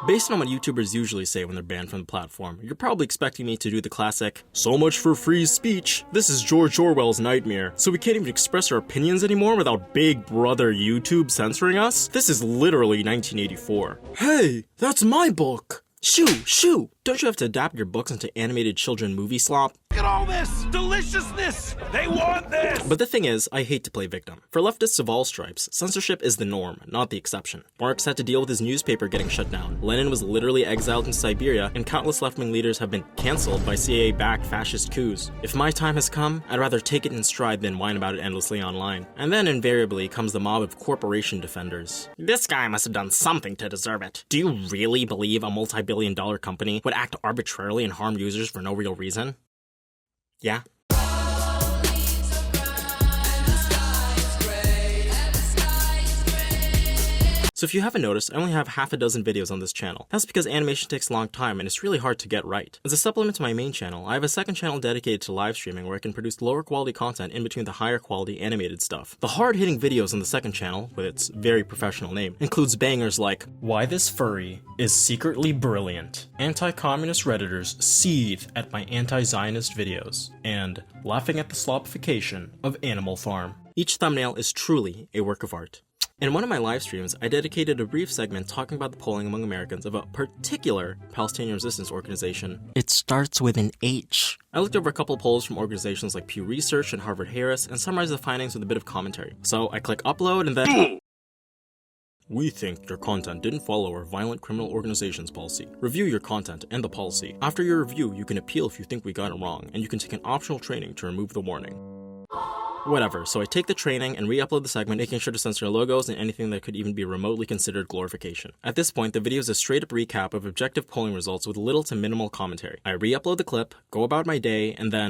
Based on what YouTubers usually say when they're banned from the platform, you're probably expecting me to do the classic, "So much for free speech. This is George Orwell's nightmare. So we can't even express our opinions anymore without Big Brother YouTube censoring us? This is literally 1984. Hey, that's my book. Shoo! Don't you have to adapt your books into animated children movie slop? Look at all this deliciousness! They want this! But the thing is, I hate to play victim. For leftists of all stripes, censorship is the norm, not the exception. Marx had to deal with his newspaper getting shut down. Lenin was literally exiled in Siberia, and countless left-wing leaders have been cancelled by CIA-backed fascist coups. If my time has come, I'd rather take it in stride than whine about it endlessly online. And then invariably comes the mob of corporation defenders. This guy must have done something to deserve it. Do you really believe a multi-billion-dollar company would act arbitrarily and harm users for no real reason? Yeah. So if you haven't noticed, I only have half a dozen videos on this channel. That's because animation takes a long time and it's really hard to get right. As a supplement to my main channel, I have a second channel dedicated to live streaming where I can produce lower quality content in between the higher quality animated stuff. The hard-hitting videos on the second channel, with its very professional name, includes bangers like "Why This Furry is Secretly Brilliant," "Anti-Communist Redditors Seethe at My Anti-Zionist Videos," and "Laughing at the Slopification of Animal Farm." Each thumbnail is truly a work of art. In one of my live streams, I dedicated a brief segment talking about the polling among Americans of a particular Palestinian resistance organization. It starts with an H. I looked over a couple polls from organizations like Pew Research and Harvard Harris and summarized the findings with a bit of commentary. So I click upload and then... We think your content didn't follow our violent criminal organizations policy. Review your content and the policy. After your review, you can appeal if you think we got it wrong, and you can take an optional training to remove the warning. Whatever, so I take the training and re-upload the segment, making sure to censor logos and anything that could even be remotely considered glorification. At this point, the video is a straight-up recap of objective polling results with little to minimal commentary. I re-upload the clip, go about my day, and then...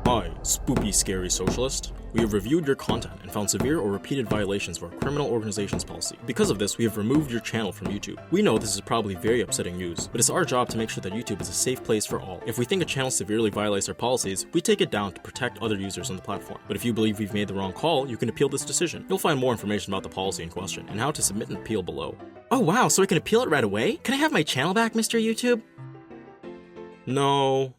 Hi, spoopy scary socialist. We have reviewed your content and found severe or repeated violations of our criminal organizations policy. Because of this, we have removed your channel from YouTube. We know this is probably very upsetting news, but it's our job to make sure that YouTube is a safe place for all. If we think a channel severely violates our policies, we take it down to protect other users on the platform. But if you believe we've made the wrong call, you can appeal this decision. You'll find more information about the policy in question and how to submit an appeal below. Oh wow, so I can appeal it right away? Can I have my channel back, Mr. YouTube? No.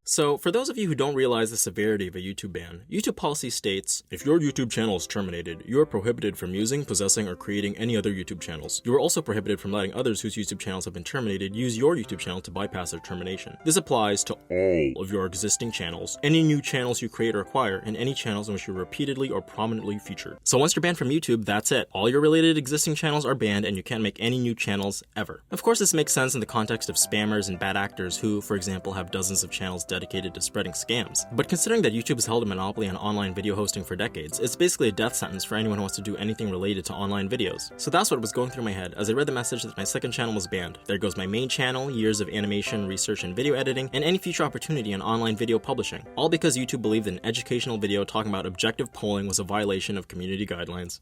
So, for those of you who don't realize the severity of a YouTube ban, YouTube policy states, if your YouTube channel is terminated, you are prohibited from using, possessing, or creating any other YouTube channels. You are also prohibited from letting others whose YouTube channels have been terminated use your YouTube channel to bypass their termination. This applies to all of your existing channels, any new channels you create or acquire, and any channels in which you're repeatedly or prominently featured. So once you're banned from YouTube, that's it. All your related existing channels are banned and you can't make any new channels ever. Of course, this makes sense in the context of spammers and bad actors who, for example, have dozens of channels dedicated to spreading scams. But considering that YouTube has held a monopoly on online video hosting for decades, it's basically a death sentence for anyone who wants to do anything related to online videos. So that's what was going through my head as I read the message that my second channel was banned. There goes my main channel, years of animation, research, and video editing, and any future opportunity in online video publishing. All because YouTube believed that an educational video talking about objective polling was a violation of community guidelines.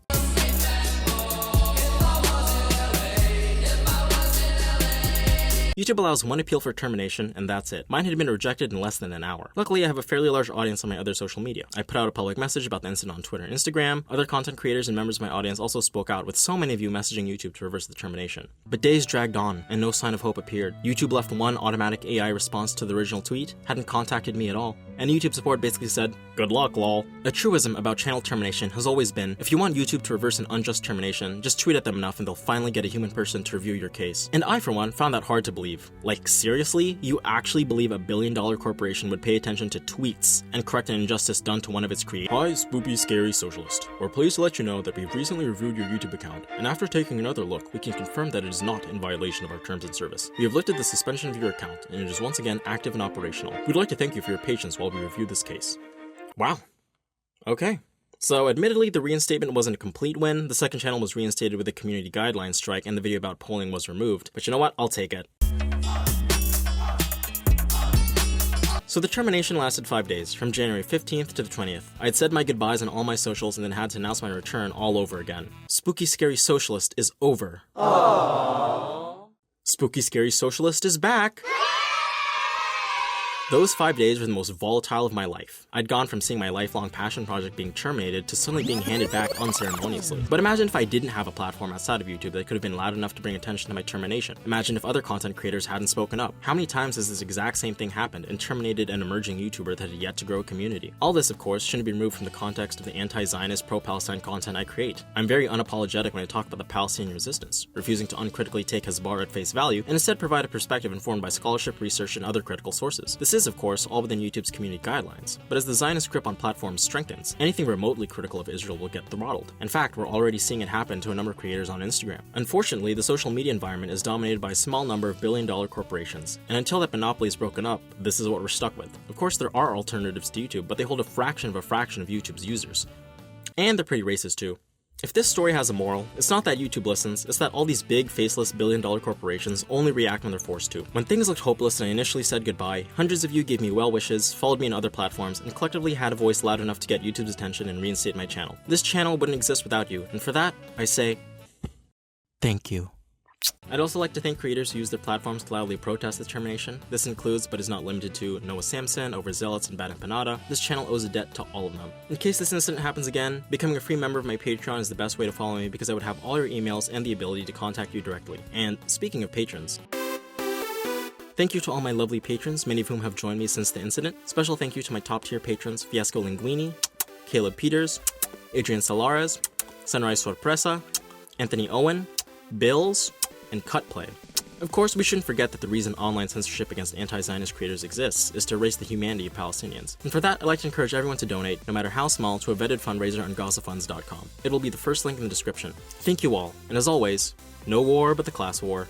YouTube allows one appeal for termination, and that's it. Mine had been rejected in less than an hour. Luckily, I have a fairly large audience on my other social media. I put out a public message about the incident on Twitter and Instagram. Other content creators and members of my audience also spoke out, with so many of you messaging YouTube to reverse the termination. But days dragged on, and no sign of hope appeared. YouTube left one automatic AI response to the original tweet, hadn't contacted me at all, and YouTube support basically said, "Good luck, lol." A truism about channel termination has always been, if you want YouTube to reverse an unjust termination, just tweet at them enough and they'll finally get a human person to review your case. And I, for one, found that hard to believe. Like, seriously? You actually believe a billion-dollar corporation would pay attention to tweets and correct an injustice done to one of its creators? Hi, spoopy scary socialist. We're pleased to let you know that we've recently reviewed your YouTube account, and after taking another look, we can confirm that it is not in violation of our terms and service. We have lifted the suspension of your account, and it is once again active and operational. We'd like to thank you for your patience while we review this case. Wow. Okay. So, admittedly, the reinstatement wasn't a complete win. The second channel was reinstated with a community guidelines strike, and the video about polling was removed. But you know what? I'll take it. So the termination lasted 5 days, from January 15th to the 20th. I had said my goodbyes on all my socials and then had to announce my return all over again. Spooky Scary Socialist is over. Aww. Spooky Scary Socialist is back! Those 5 days were the most volatile of my life. I'd gone from seeing my lifelong passion project being terminated to suddenly being handed back unceremoniously. But imagine if I didn't have a platform outside of YouTube that could have been loud enough to bring attention to my termination. Imagine if other content creators hadn't spoken up. How many times has this exact same thing happened and terminated an emerging YouTuber that had yet to grow a community? All this, of course, shouldn't be removed from the context of the anti-Zionist, pro-Palestine content I create. I'm very unapologetic when I talk about the Palestinian resistance, refusing to uncritically take Hezbollah at face value and instead provide a perspective informed by scholarship, research, and other critical sources. This is, of course, all within YouTube's community guidelines, but as the Zionist grip on platforms strengthens, anything remotely critical of Israel will get throttled. In fact, we're already seeing it happen to a number of creators on Instagram. Unfortunately, the social media environment is dominated by a small number of billion-dollar corporations, and until that monopoly is broken up, this is what we're stuck with. Of course, there are alternatives to YouTube, but they hold a fraction of YouTube's users. And they're pretty racist too. If this story has a moral, it's not that YouTube listens, it's that all these big, faceless, billion-dollar corporations only react when they're forced to. When things looked hopeless and I initially said goodbye, hundreds of you gave me well wishes, followed me on other platforms, and collectively had a voice loud enough to get YouTube's attention and reinstate my channel. This channel wouldn't exist without you, and for that, I say, thank you. I'd also like to thank creators who use their platforms to loudly protest this termination. This includes, but is not limited to, Noah Samson, Overzealots, and Bad Empanada. This channel owes a debt to all of them. In case this incident happens again, becoming a free member of my Patreon is the best way to follow me because I would have all your emails and the ability to contact you directly. And speaking of patrons, thank you to all my lovely patrons, many of whom have joined me since the incident. Special thank you to my top tier patrons, Fiasco Linguini, Caleb Peters, Adrian Salares, Sunrise Sorpresa, Anthony Owen, Bills, and Cutplay. Of course, we shouldn't forget that the reason online censorship against anti-Zionist creators exists is to erase the humanity of Palestinians. And for that, I'd like to encourage everyone to donate, no matter how small, to a vetted fundraiser on GazaFunds.com. It will be the first link in the description. Thank you all, and as always, no war but the class war.